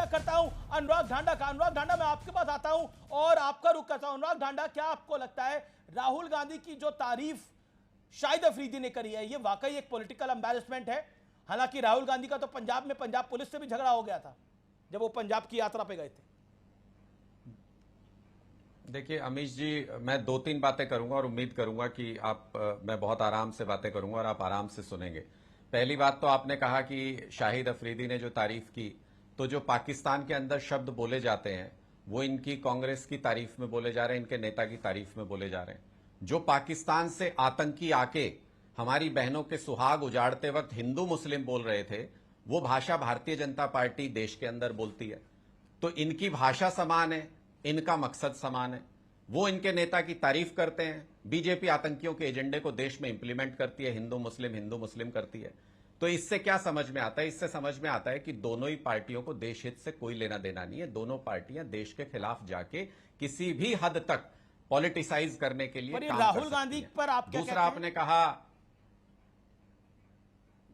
करता हूं अनुराग ढांडा का। अनुराग ढांडा, मैं आपके पास आता हूं और आपका रुख करता हूं। अनुराग ढांडा, क्या आपको लगता है राहुल गांधी की जो तारीफ शाहिद अफरीदी ने करी है, ये वाकई एक पॉलिटिकल एम्बैरेसमेंट है? हालांकि राहुल गांधी का तो पंजाब में पंजाब पुलिस से भी झगड़ा हो गया था जब वो पंजाब की यात्रा पे गए थे। देखिए अमीश जी, मैं दो तीन बातें करूंगा और उम्मीद करूंगा कि मैं बहुत आराम से बातें करूंगा और आप आराम से सुनेंगे। पहली बात तो आपने कहा कि शाहिद अफरीदी ने जो तारीफ की, तो जो पाकिस्तान के अंदर शब्द बोले जाते हैं वो इनकी कांग्रेस की तारीफ में बोले जा रहे हैं, इनके नेता की तारीफ में बोले जा रहे हैं। जो पाकिस्तान से आतंकी आके हमारी बहनों के सुहाग उजाड़ते वक्त हिंदू मुस्लिम बोल रहे थे, वो भाषा भारतीय जनता पार्टी देश के अंदर बोलती है। तो इनकी भाषा समान है, इनका मकसद समान है। वो इनके नेता की तारीफ करते हैं। बीजेपी आतंकियों के एजेंडे को देश में इंप्लीमेंट करती है, हिंदू मुस्लिम करती है। तो इससे क्या समझ में आता है? इससे समझ में आता है कि दोनों ही पार्टियों को देश हित से कोई लेना देना नहीं है। दोनों पार्टियां देश के खिलाफ जाके किसी भी हद तक पॉलिटिसाइज करने के लिए काम राहुल गांधी पर आप क्या दूसरा आपने कहा,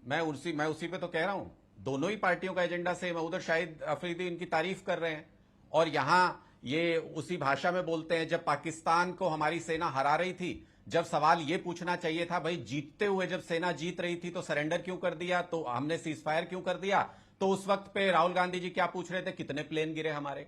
मैं उसी पे तो कह रहा हूं, दोनों ही पार्टियों का एजेंडा सेम है। उधर शाहिद अफरीदी इनकी तारीफ कर रहे हैं और यहां ये उसी भाषा में बोलते हैं। जब पाकिस्तान को हमारी सेना हरा रही थी, जब सवाल ये पूछना चाहिए था भाई जीतते हुए जब सेना जीत रही थी तो सरेंडर क्यों कर दिया, तो हमने सीज फायर क्यों कर दिया, तो उस वक्त पे राहुल गांधी जी क्या पूछ रहे थे, कितने प्लेन गिरे हमारे।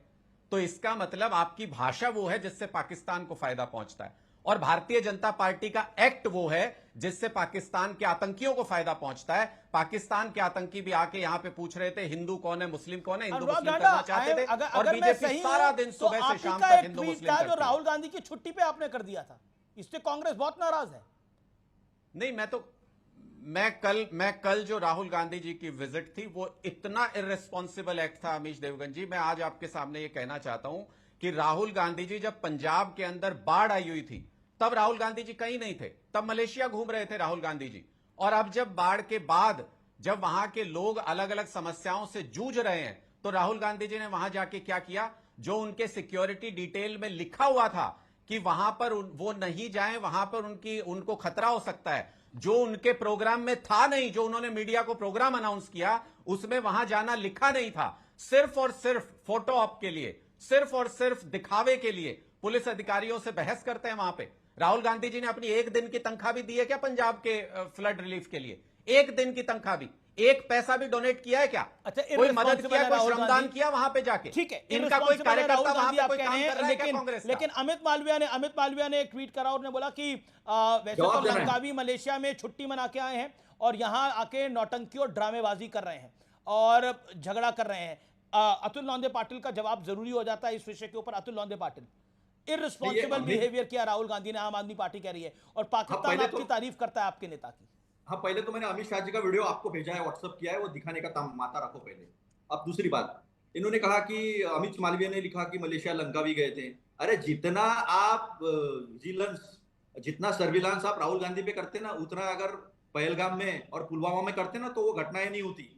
तो इसका मतलब आपकी भाषा वो है जिससे पाकिस्तान को फायदा पहुंचता है, और भारतीय जनता पार्टी का एक्ट वो है जिससे पाकिस्तान के आतंकियों को फायदा पहुंचता है। पाकिस्तान के आतंकी भी आके यहां पे पूछ रहे थे हिंदू कौन है, मुस्लिम कौन है, हिंदू मुस्लिम करना चाहते थे। और बीजेपी सारा दिन सुबह से शाम तक हिंदू मुस्लिम करती है। जो राहुल गांधी की छुट्टी पे आपने कर दिया था, इससे कांग्रेस बहुत नाराज है। नहीं, मैं कल जो राहुल गांधी जी की विजिट थी वो इतना इर्रेस्पॉन्सिबल एक्ट था अमीश देवगन जी। मैं आज आपके सामने ये कहना चाहता हूं कि राहुल गांधी जी जब पंजाब के अंदर बाढ़ आई हुई थी तब राहुल गांधी जी कहीं नहीं थे, तब मलेशिया घूम रहे थे राहुल गांधी जी। और अब जब बाढ़ के बाद जब वहां के लोग अलग अलग समस्याओं से जूझ रहे हैं तो राहुल गांधी जी ने वहां जाके क्या किया, जो उनके सिक्योरिटी डिटेल में लिखा हुआ था कि वहां पर वो नहीं जाएं, वहां पर उनको खतरा हो सकता है, जो उनके प्रोग्राम में था नहीं, जो उन्होंने मीडिया को प्रोग्राम अनाउंस किया उसमें वहां जाना लिखा नहीं था। सिर्फ और सिर्फ फोटो ऑप के लिए, सिर्फ और सिर्फ दिखावे के लिए पुलिस अधिकारियों से बहस करते हैं वहां पे। राहुल गांधी जी ने अपनी एक दिन की तनख्वाह भी दी है क्या पंजाब के फ्लड रिलीफ के लिए? एक दिन की तनख्वाह भी, एक पैसा भी डोनेट किया है क्या? अच्छा, कोई मदद किया, कोई श्रमदान किया वहां पे जाके? ठीक है, इनका कोई कार्यकर्ता वहां पे कोई काम कर रहा है क्या लेकिन कांग्रेस का? लेकिन अमित मालविया ने एक ट्वीट करा और ने बोला कि वैसे तो लंकावी मलेशिया में छुट्टी मना के आए हैं और यहां आके नौटंकी और ड्रामेबाजी कर रहे हैं और झगड़ा कर रहे हैं। अतुल लौंदे पाटिल का जवाब जरूरी हो जाता है इस विषय के ऊपर। अतुल लौंदे पाटिल, इररिस्पॉन्सिबल बिहेवियर किया राहुल गांधी ने, आम आदमी पार्टी कह रही है, और पाकिस्तान आपकी तारीफ करता है आपके नेता की। हाँ, पहले तो मैंने अमित शाह जी का वीडियो आपको भेजा है, व्हाट्सएप किया है, वो दिखाने का माता रखो पहले। अब दूसरी बात, इन्होंने कहा कि अमित मालवीय ने लिखा कि मलेशिया लंकावी गए थे। अरे जितना आप विजिलेंस, जितना सर्विलांस आप राहुल गांधी पे करते ना, उतना अगर पहलगाम में और पुलवामा में करते ना तो वो घटनाएं नहीं होती।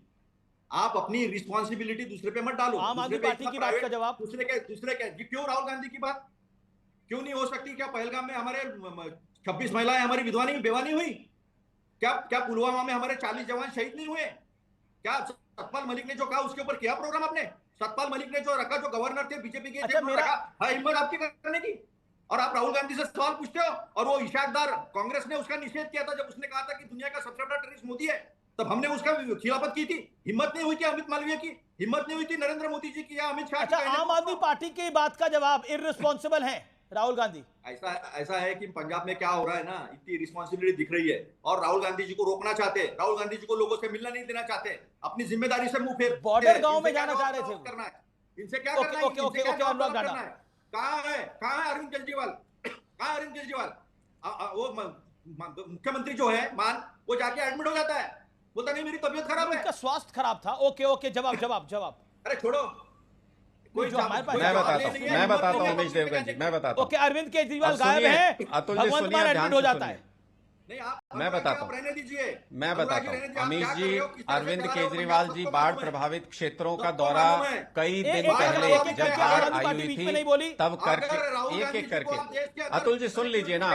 आप अपनी रिस्पॉन्सिबिलिटी दूसरे पे मत डालो। आम आदमी पार्टी की बात का जवाब, दूसरे के क्यों राहुल गांधी की बात क्यों नहीं हो सकती? क्या पहलगाम में हमारे 26 महिलाएं हमारी विधवा नहीं, बेवा नहीं हुई? क्या पुलवामा में हमारे 40 जवान शहीद नहीं हुए? क्या सतपाल मलिक ने जो कहा उसके ऊपर किया प्रोग्राम आपने? सतपाल मलिक ने जो रखा, जो गवर्नर थे बीजेपी के, हिम्मत आपकी करने की, और आप राहुल गांधी से सवाल पूछते हो। और वो इशाकदार कांग्रेस ने उसका निषेध किया था जब उसने कहा था कि दुनिया का सबसे बड़ा टेररिस्ट मोदी है, तब हमने उसका खिलाफत की थी। हिम्मत नहीं हुई क्या अमित मालवीय की? हिम्मत नहीं हुई थी नरेंद्र मोदी जी की या अमित शाह की? आम आदमी पार्टी की बात का जवाब, इररिस्पॉन्सिबल है राहुल गांधी। ऐसा है कि पंजाब में क्या हो रहा है ना, इतनी रिस्पॉन्सिबिलिटी दिख रही है और राहुल गांधी जी को रोकना चाहते हैं। राहुल गांधी जी को लोगों से मिलना नहीं देना चाहते, अपनी जिम्मेदारी से मुंह फेर बॉर्डर गांव में जाना चाह रहे थे। करना है इनसे, क्या करना है? कहाँ है अरविंद केजरीवाल? कहाँ अरविंद केजरीवाल? वो मुख्यमंत्री जो है मान, वो जाके एडमिट हो जाता है, बोलता नहीं मेरी तबीयत खराब है, उनका स्वास्थ्य खराब था। ओके, जवाब। अरे छोड़ो, मैं बताता हूं अमीश देवगन जी, मैं बताता हूं। ओके, अरविंद केजरीवाल गायब है, भगवंत मान एडमिट हो जाता है। मैं बताता हूं अमीश जी, अरविंद केजरीवाल जी बाढ़ प्रभावित क्षेत्रों का दौरा कई दिन पहले जब बाढ़ आई हुई थी तब करके एक करके, अतुल जी सुन लीजिए ना,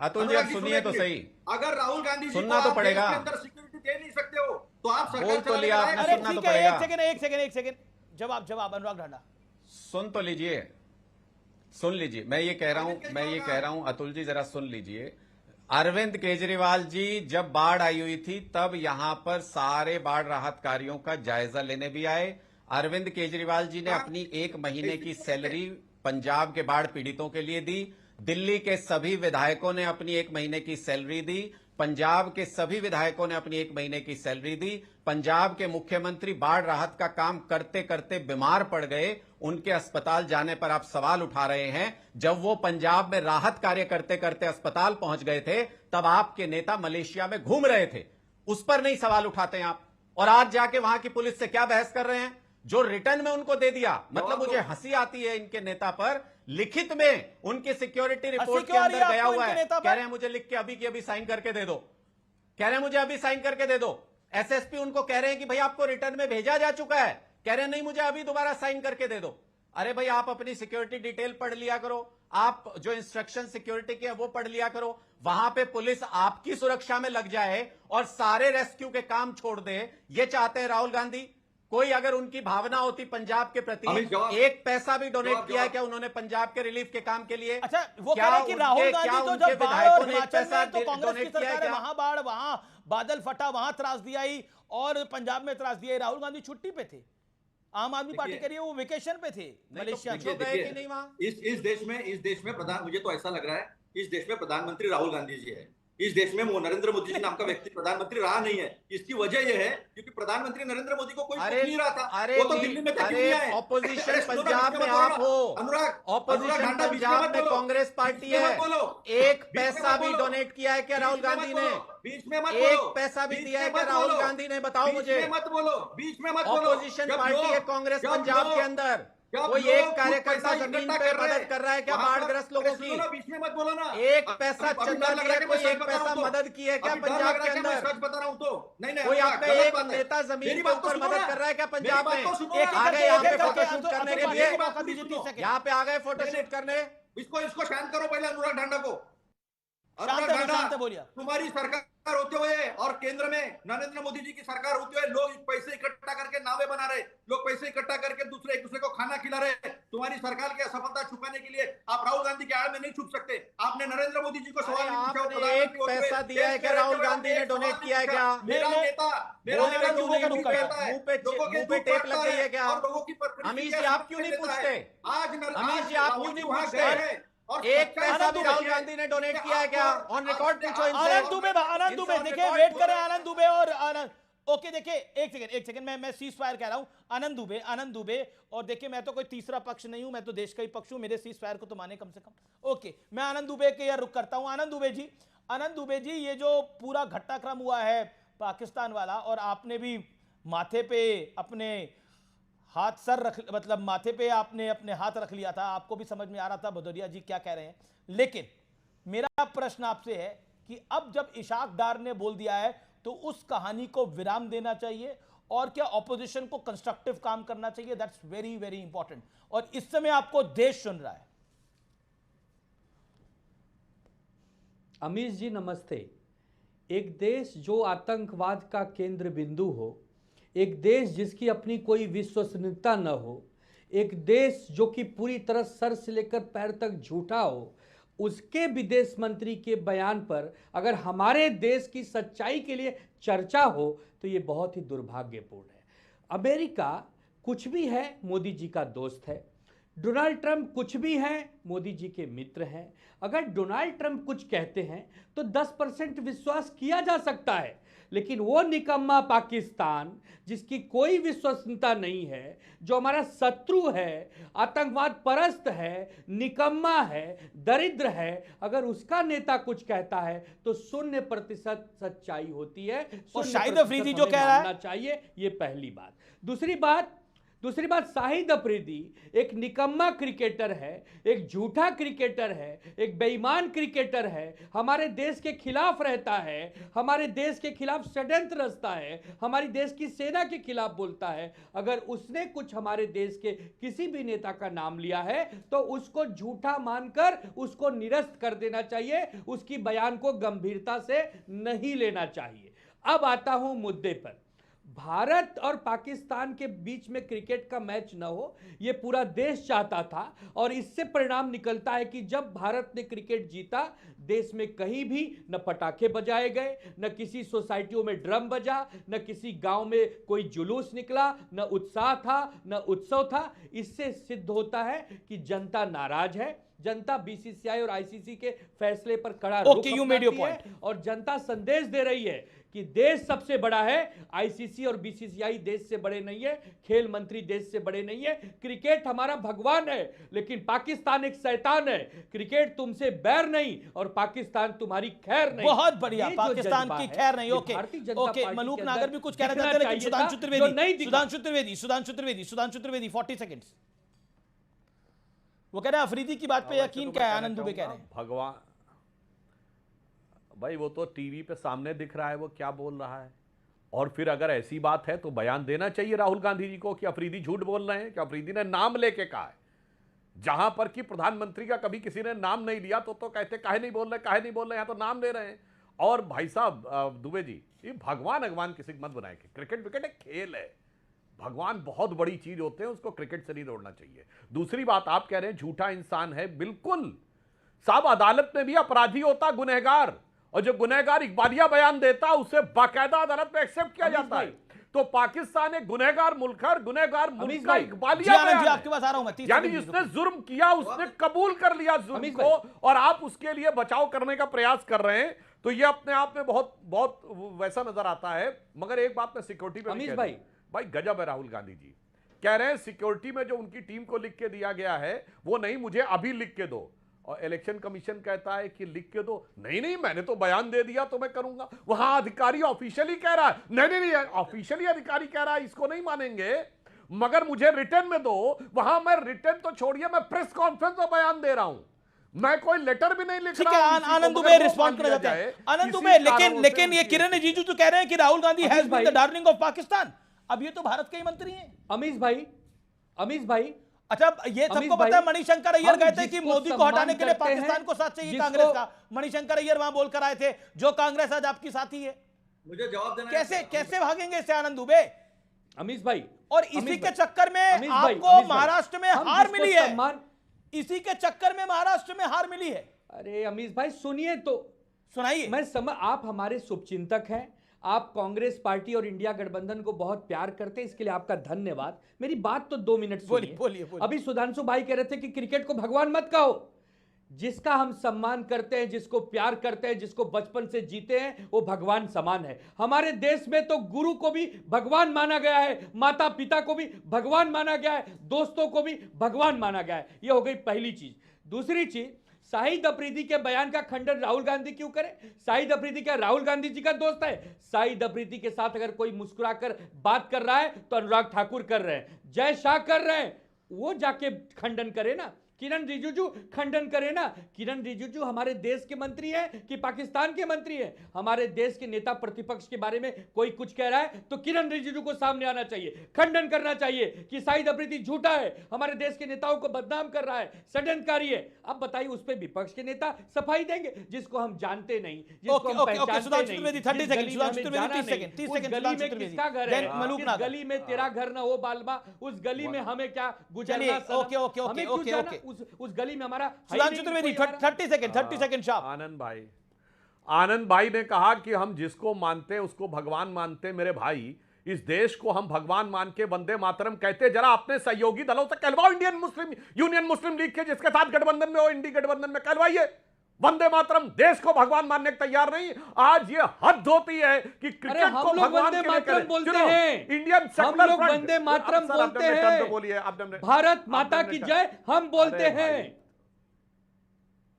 अतुल जी अब सुनिए तो सही। अगर राहुल गांधी सुनना तो पड़ेगा, सिक्योरिटी दे नहीं सकते हो तो आप बोल तो लिया आपने, सुनना तो पड़ेगा। एक सेकंड, जवाब जवाब अनुराग ढांडा। सुन लीजिए, मैं ये कह रहा हूं अतुल जी, जरा सुन लीजिए। अरविंद केजरीवाल जी जब बाढ़ आई हुई थी तब यहां पर सारे बाढ़ राहत कार्यों का जायजा लेने भी आए। अरविंद केजरीवाल जी ने अपनी 1 महीने की सैलरी पंजाब के बाढ़ पीड़ितों के लिए दी। दिल्ली के सभी विधायकों ने अपनी 1 महीने की सैलरी दी। पंजाब के सभी विधायकों ने अपनी 1 महीने की सैलरी दी। पंजाब के मुख्यमंत्री बाढ़ राहत का काम करते करते बीमार पड़ गए। उनके अस्पताल जाने पर आप सवाल उठा रहे हैं। जब वो पंजाब में राहत कार्य करते करते अस्पताल पहुंच गए थे तब आपके नेता मलेशिया में घूम रहे थे। उस पर नहीं सवाल उठाते हैं आप। और आज जाके वहां की पुलिस से क्या बहस कर रहे हैं? जो रिटर्न में उनको दे दिया, मतलब मुझे हंसी आती है इनके नेता पर। लिखित में उनकी सिक्योरिटी रिपोर्ट के अंदर गया हुआ है, कह रहे हैं मुझे लिख के अभी की अभी साइन करके दे दो, कह रहे हैं मुझे अभी साइन करके दे दो। एसएसपी उनको कह रहे हैं कि भाई आपको रिटर्न में भेजा जा चुका है, कह रहे हैं नहीं मुझे अभी दोबारा साइन करके दे दो। अरे भाई आप अपनी सिक्योरिटी डिटेल पढ़ लिया करो, आप जो इंस्ट्रक्शन सिक्योरिटी के वो पढ़ लिया करो। वहां पे पुलिस आपकी सुरक्षा में लग जाए और सारे रेस्क्यू के काम छोड़ दे, ये चाहते हैं राहुल गांधी? कोई अगर उनकी भावना होती पंजाब के प्रति, 1 पैसा भी डोनेट किया है क्या उन्होंने पंजाब के रिलीफ के काम के लिए? अच्छा, वो कह रहे हैं कि राहुल गांधी तो जब बाढ़ और हिमाचल में तो कांग्रेस की सरकार है, वहां बाढ़, वहां बादल फटा, वहां त्रासदी आई और पंजाब में त्रासदी आई। राहुल गांधी छुट्टी पे थे, आम आदमी पार्टी के लिए वो वेकेशन पे थे मलेशिया में। गए कि नहीं वहां? इस देश में प्रधान, मुझे तो ऐसा लग रहा है इस देश में प्रधानमंत्री राहुल गांधी जी है। इस देश में नरेंद्र मोदी जी नाम का व्यक्ति प्रधानमंत्री रहा नहीं है। इसकी वजह यह है क्योंकि प्रधानमंत्री नरेंद्र मोदी को कोई पूछ नहीं रहा था। वो तो दिल्ली में ऑपोजिशन पंजाब में आप हो, अनुराग, ऑपोजिशन पंजाब में कांग्रेस पार्टी है। 1 पैसा भी डोनेट किया है क्या राहुल गांधी ने? बीच में मत 1 पैसा भी दिया है क्या राहुल गांधी ने? बताओ मुझे। मत बोलो, बीच में मत बोलो। ऑपोजिशन पार्टी है कांग्रेस पंजाब के अंदर, कोई एक कार्यकर्ता जमीन पे मदद कर रहा है क्या बाढ़ग्रस्त लोगों की? बीच में मत बोलो ना। 1 पैसा चंदा लिया, कोई 1 पैसा मदद की है क्या पंजाब के अंदर? सच बता रहा हूं तो नहीं, कोई आपका एक नेता जमीन के ऊपर मदद कर रहा है क्या पंजाब में? आ गए यहाँ पे फोटोशूट करने के लिए, यहाँ पे आ गए फोटोशूट करने। इसको शांत करो पहले अनुराग ढांडा को। शांत बोलिए। तुम्हारी सरकार होते हुए और केंद्र में नरेंद्र मोदी जी की सरकार होते हुए लोग पैसे इकट्ठा करके नावे बना रहे, लोग पैसे इकट्ठा करके एक दूसरे को खाना खिला रहे। तुम्हारी सरकार की असफलता छुपाने के लिए आप राहुल गांधी के आड़ में नहीं छुप सकते। आपने नरेंद्र मोदी जी को सवाल आपने 1 पैसा दिया है क्या राहुल गांधी ने? डोनेट किया है क्या? मुंह पे टेप लग गई है क्या? अमीश जी आप क्यों नहीं पूछते? अमीश जी आप क्यों नहीं पूछते? 1 पैसा भी राहुल गांधी ने डोनेट किया है क्या? ऑन रिकॉर्ड पूछो इनसे। आनंद दुबे देखिए, वेट करें आनंद दुबे और आनंद। ओके देखिए, एक सेकंड मैं सीज फायर कह रहा हूं। आनंद दुबे और देखिए मैं तो कोई तीसरा पक्ष नहीं हूं, मैं तो देश का ही पक्ष हूं, मेरे सीज फायर को तो माने कम से कम। ओके, मैं आनंद दुबे के यार रुख करता हूं। आनंद दुबे जी ये जो पूरा घटनाक्रम हुआ है पाकिस्तान वाला, और आपने भी माथे पे अपने हाथ मतलब माथे पे आपने अपने हाथ रख लिया था, आपको भी समझ में आ रहा था भदौरिया जी क्या कह रहे हैं। लेकिन मेरा प्रश्न आपसे है कि अब जब इशाक डार ने बोल दिया है तो उस कहानी को विराम देना चाहिए और क्या ऑपोजिशन को कंस्ट्रक्टिव काम करना चाहिए? That's very very important. और इस समय आपको देश सुन रहा है। अमीश जी नमस्ते। एक देश जो आतंकवाद का केंद्र बिंदु हो, एक देश जिसकी अपनी कोई विश्वसनीयता न हो, एक देश जो कि पूरी तरह सर से लेकर पैर तक झूठा हो, उसके विदेश मंत्री के बयान पर अगर हमारे देश की सच्चाई के लिए चर्चा हो तो ये बहुत ही दुर्भाग्यपूर्ण है। अमेरिका कुछ भी है मोदी जी का दोस्त है, डोनाल्ड ट्रंप कुछ भी हैं मोदी जी के मित्र हैं। अगर डोनाल्ड ट्रंप कुछ कहते हैं तो 10% विश्वास किया जा सकता है, लेकिन वो निकम्मा पाकिस्तान जिसकी कोई विश्वसनीयता नहीं है, जो हमारा शत्रु है, आतंकवाद परस्त है, निकम्मा है, दरिद्र है, अगर उसका नेता कुछ कहता है तो 0% सच्चाई होती है। और शाहिद अफरीदी जो कह रहा है चाहिए, ये पहली बात। दूसरी बात शाहिद अफरीदी एक निकम्मा क्रिकेटर है, एक झूठा क्रिकेटर है, एक बेईमान क्रिकेटर है, हमारे देश के खिलाफ रहता है, हमारे देश के खिलाफ षड्यंत्र रचता है, हमारी देश की सेना के खिलाफ बोलता है। अगर उसने कुछ हमारे देश के किसी भी नेता का नाम लिया है तो उसको झूठा मानकर उसको निरस्त कर देना चाहिए, उसकी बयान को गंभीरता से नहीं लेना चाहिए। अब आता हूं मुद्दे पर। भारत और पाकिस्तान के बीच में क्रिकेट का मैच न हो, यह पूरा देश चाहता था। और इससे परिणाम निकलता है कि जब भारत ने क्रिकेट जीता, देश में कहीं भी न पटाखे बजाए गए, न किसी सोसाइटियों में ड्रम बजा, न किसी गांव में कोई जुलूस निकला, न उत्साह था, न उत्सव था। इससे सिद्ध होता है कि जनता नाराज है, जनता बीसीसीआई और आईसीसी के फैसले पर कड़ा रुख अपनाती है और जनता संदेश दे रही है कि देश सबसे बड़ा है, आईसीसी और बीसीसीआई देश से बड़े नहीं है, खेल मंत्री देश से बड़े नहीं है। क्रिकेट हमारा भगवान है, लेकिन पाकिस्तान एक शैतान है। क्रिकेट तुमसे बैर नहीं और पाकिस्तान तुम्हारी खैर नहीं। बहुत बढ़िया, पाकिस्तान की खैर नहीं। ओके ओके, मलूक नागर भी कुछ कहना चाहते हैं, लेकिन सुधांशु त्रिवेदी 40 सेकंड्स। वो कह रहे हैं अफरीदी की बात पे यकीन क्या है, आनंद दुबे कह रहे हैं। भगवान भाई, वो तो टीवी पे सामने दिख रहा है वो क्या बोल रहा है। और फिर अगर ऐसी बात है तो बयान देना चाहिए राहुल गांधी जी को कि अफरीदी झूठ बोल रहे हैं, कि अफरीदी ने नाम लेके कहा है, जहां पर कि प्रधानमंत्री का कभी किसी ने नाम नहीं लिया तो कहते काहे नहीं बोल रहे, यहां तो नाम ले रहे हैं। और भाई साहब दुबे जी, ये भगवान किसी मत बनाए। क्रिकेट विकेट एक खेल है, भगवान बहुत बड़ी चीज होते हैं, उसको क्रिकेट से नहीं जोड़ना चाहिए। दूसरी बात, आप कह रहे हैं झूठा इंसान है, बिल्कुल साहब, अदालत में भी अपराधी होता गुनहगार, और जो गुनहगार इकबालिया बयान देता उसे बाकायदा अदालत में एक्सेप्ट किया जाता है। तो पाकिस्तान एक गुनहगार मुल्क है, गुनहगार मुल्क का इकबालिया बयान है। आपके पास आ रहा हूं मैं, यानी जिसने जुर्म किया उसने कबूल कर लिया जुर्म को, और आप उसके लिए बचाव करने का प्रयास कर रहे हैं। तो ये अपने आप में बहुत बहुत वैसा नजर आता है। मगर एक बात मैं सिक्योरिटी पे भाई गजब है, राहुल गांधी जी कह रहे हैं सिक्योरिटी में जो उनकी टीम को लिख के दिया गया है वो नहीं, मुझे अभी लिख के दो। और इलेक्शन कमीशन कहता है कि लिख के दो, नहीं मैंने तो बयान दे दिया तो मैं करूंगा। वहां अधिकारी ऑफिशियली कह रहा है, नहीं ऑफिशियली अधिकारी कह रहा है इसको नहीं मानेंगे, मगर मुझे रिटर्न में दो। वहां मैं रिटर्न तो छोड़िए, मैं प्रेस कॉन्फ्रेंस में बयान दे रहा हूं, मैं कोई लेटर भी नहीं लिख रहा हूं। आनंद दुबे रिस्पॉन्ड करना चाहते हैं, आनंद दुबे। लेकिन ये किरण रिजिजू तो कह रहे हैं कि Rahul Gandhi has been the darling of Pakistan. अब ये तो भारत के ही मंत्री हैं। अमीश भाई, अच्छा, ये सबको पता है, मणिशंकर अय्यर गए थे कि मोदी को हटाने के लिए पाकिस्तान को साथ चाहिए कांग्रेस का। मणिशंकर अय्यर वहां बोल कर आए थे, जो कांग्रेस आज आपकी साथी है। मुझे जवाब देना, कैसे भागेंगे इससे आनंद दुबे? अमीश भाई, और इसी के चक्कर में आपको महाराष्ट्र में हार मिली है, इसी के चक्कर में महाराष्ट्र में हार मिली है। अरे अमीश भाई सुनिए तो, सुनाइए। आप हमारे शुभचिंतक हैं, आप कांग्रेस पार्टी और इंडिया गठबंधन को बहुत प्यार करते हैं, इसके लिए आपका धन्यवाद। मेरी बात तो 2 मिनट सुनिए। बोलिए। अभी सुधांशु भाई कह रहे थे कि क्रिकेट को भगवान मत कहो। जिसका हम सम्मान करते हैं, जिसको प्यार करते हैं, जिसको बचपन से जीते हैं, वो भगवान समान है। हमारे देश में तो गुरु को भी भगवान माना गया है, माता पिता को भी भगवान माना गया है, दोस्तों को भी भगवान माना गया है। ये हो गई पहली चीज। दूसरी चीज, शाहिद अफरीदी के बयान का खंडन राहुल गांधी क्यों करे? शाहिद अफरीदी क्या राहुल गांधी जी का दोस्त है? शाहिद अफरीदी के साथ अगर कोई मुस्कुराकर बात कर रहा है तो अनुराग ठाकुर कर रहे हैं, जय शाह कर रहे हैं, वो जाके खंडन करे ना। किरण रिजिजू खंडन करे ना। किरण रिजिजू हमारे देश के मंत्री हैं कि पाकिस्तान के मंत्री हैं? हमारे देश के नेता प्रतिपक्ष के बारे में कोई कुछ कह रहा है तो किरण रिजिजू को सामने आना चाहिए, खंडन करना चाहिए कि शाहिद अफरीदी झूठा है, हमारे देश के नेताओं को बदनाम कर रहा है, षड्यंत्रकारी है। अब बताइए उस पर विपक्ष के नेता सफाई देंगे, जिसको हम जानते नहीं, जिसको हम पहचानते नहीं। गली में किसका घर है? किस गली में तेरा घर ना हो बालमा, उस गली में हमें क्या गुजरना? उस गली में हमारा 30 सेकंड शाह। आनंद भाई ने कहा कि हम जिसको मानते हैं उसको भगवान मानते हैं। मेरे भाई, इस देश को हम भगवान मान के वंदे मातरम कहते, जरा अपने सहयोगी दलों से कहलवाओ, इंडियन मुस्लिम यूनियन मुस्लिम लीग के जिसके साथ गठबंधन में हो, इंडी गठबंधन में कहलवाइए वंदे मातरम। देश को भगवान मानने को तैयार नहीं। आज ये हद होती है कि क्रिकेट को भगवान के लिए बोलते हैं। इंडियन हम लोग वंदे मातरम बोलते हैं, भारत माता की जय हम बोलते हैं।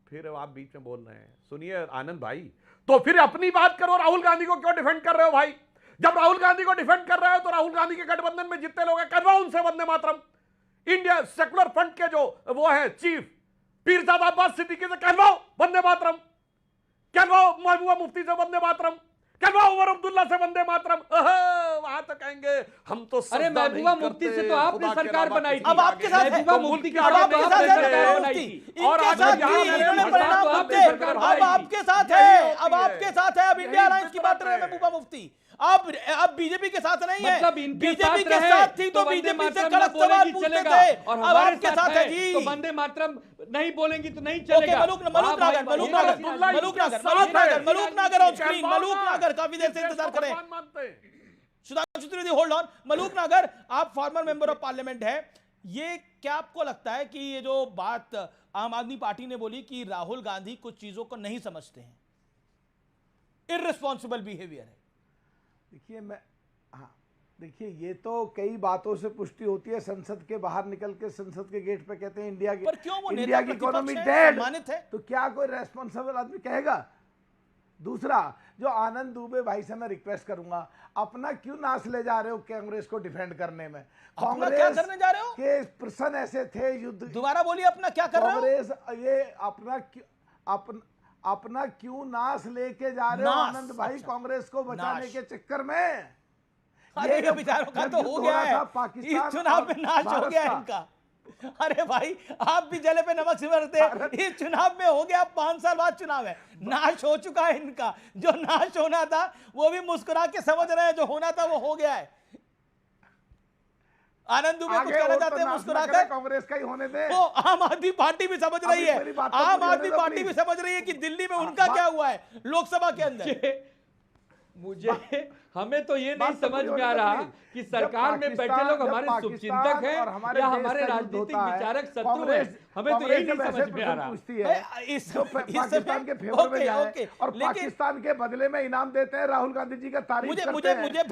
फिर आप बीच में बोल रहे हैं। सुनिए आनंद भाई, तो फिर अपनी बात करो। राहुल गांधी को क्यों डिफेंड कर रहे हो भाई? जब राहुल गांधी को डिफेंड कर रहे हो तो राहुल गांधी के गठबंधन में जितने लोग हैं करवाओ उनसे Vande Mataram. India secular front के जो वो है चीफ पीरजादा अब्बास सिद्दीकी से कहलवाओ वंदे मातरम, कहलवाओ महबूबा मुफ्ती से वंदे मातरम, कहलवाओ उमर अब्दुल्ला से वंदे मातरम। वहां तो कहेंगे हम तो। अरे महबूबा मुफ्ती से तो आपने सरकार बनाई थी, अब आपके साथ है। महबूबा मुफ्ती की अब आपके साथ है, और अब आपके साथ है। अब इंडिया अलायंस की बात कर रहे हैं महबूबा मुफ्ती। अब बीजेपी के साथ नहीं है, मतलब इनके बीजेपी साथ के रहे साथ थी तो तो वंदे बीजेपी से मातरम कड़क ना सवाल बोलेगी पूछते चलेगा, थे, और अब हमारे आपके साथ साथ है है जी। तो वंदे मातरम नहीं बोलेंगी तो नहीं ओके, चलेगा। मलूक नागर वाह भाई, मलूक वाह, नागर अब्दुल्ला मलूक इनके नागर साथ मलूक नागर है। मलूक नागर ऑन स्क्रीन, मलूक नागर काफी देर से इंतजार करें। भगवान मानते हैं। Sudhanshu Trivedi hold on. मलूक नागर, आप फॉर्मर मेंबर ऑफ पार्लियामेंट है, ये क्या आपको लगता है कि ये जो बात आम आदमी पार्टी ने बोली कि राहुल गांधी कुछ चीजों को नहीं समझते हैं, इररिस्पॉन्सिबल बिहेवियर है? देखिए देखिए ये तो कई बातों से पुष्टि होती है। संसद के बाहर निकल के संसद के गेट पे कहते हैं इंडिया की, पर क्यों वो इंडिया नेता की इकोनॉमी प्रतिपक्ष है, डेड, सम्मानित है? तो क्या कोई रेस्पॉन्सिबल आदमी कहेगा? दूसरा, जो आनंद दुबे भाई से मैं रिक्वेस्ट करूंगा, अपना क्यों नाश ले जा रहे हो कांग्रेस को डिफेंड करने में? अपना क्या करने जा रहे हो? के प्रश्न ऐसे थे युद्ध, दोबारा बोलिए, अपना क्या कर रहे हो? कांग्रेस ये अपना क्यों नाश लेके जा रहे हो नाश, आनंद भाई अच्छा। कांग्रेस को बचाने नाश। के चक्कर में? अरे ये बेचारों का तो हो गया है, इस चुनाव में नाश हो गया है इनका। अरे भाई, आप भी जले पे नमक सिमरते, इस चुनाव में हो गया, 5 साल बाद चुनाव है, नाश हो चुका है इनका। जो नाश होना था वो भी मुस्कुरा के समझ रहे हैं, जो होना था वो हो गया है। आनंद दुबे कुछ कहना चाहते हैं मुस्कुराकर? कांग्रेस का ही होने दे। वो आम आदमी पार्टी भी समझ रही है, मेरी बात तो आम पूरी आदमी होने दो, पार्टी भी प्लीज। समझ रही है कि दिल्ली में उनका क्या हुआ है लोकसभा के अंदर। मुझे हमें तो ये नहीं बात तो समझ पूरी में आ होने दो, रहा प्लीज। कि जब सरकार में बैठे लोग हमारे शुभचिंतक हैं और हमारे या देश हमारे का युद्ध राजनीतिक होता है, विचारक शत्रु कांग्रेस- हैं, हमें तो कांग्रेस यही जब नहीं ऐसे समझ में आ प्रश्न रहा। पूछती है जो पाकिस्तान के फेवर में जाए और लेकिन पाकिस्तान के बदले में इनाम देते हैं, राहुल गांधी जी का तारीफ करते हैं। मुझे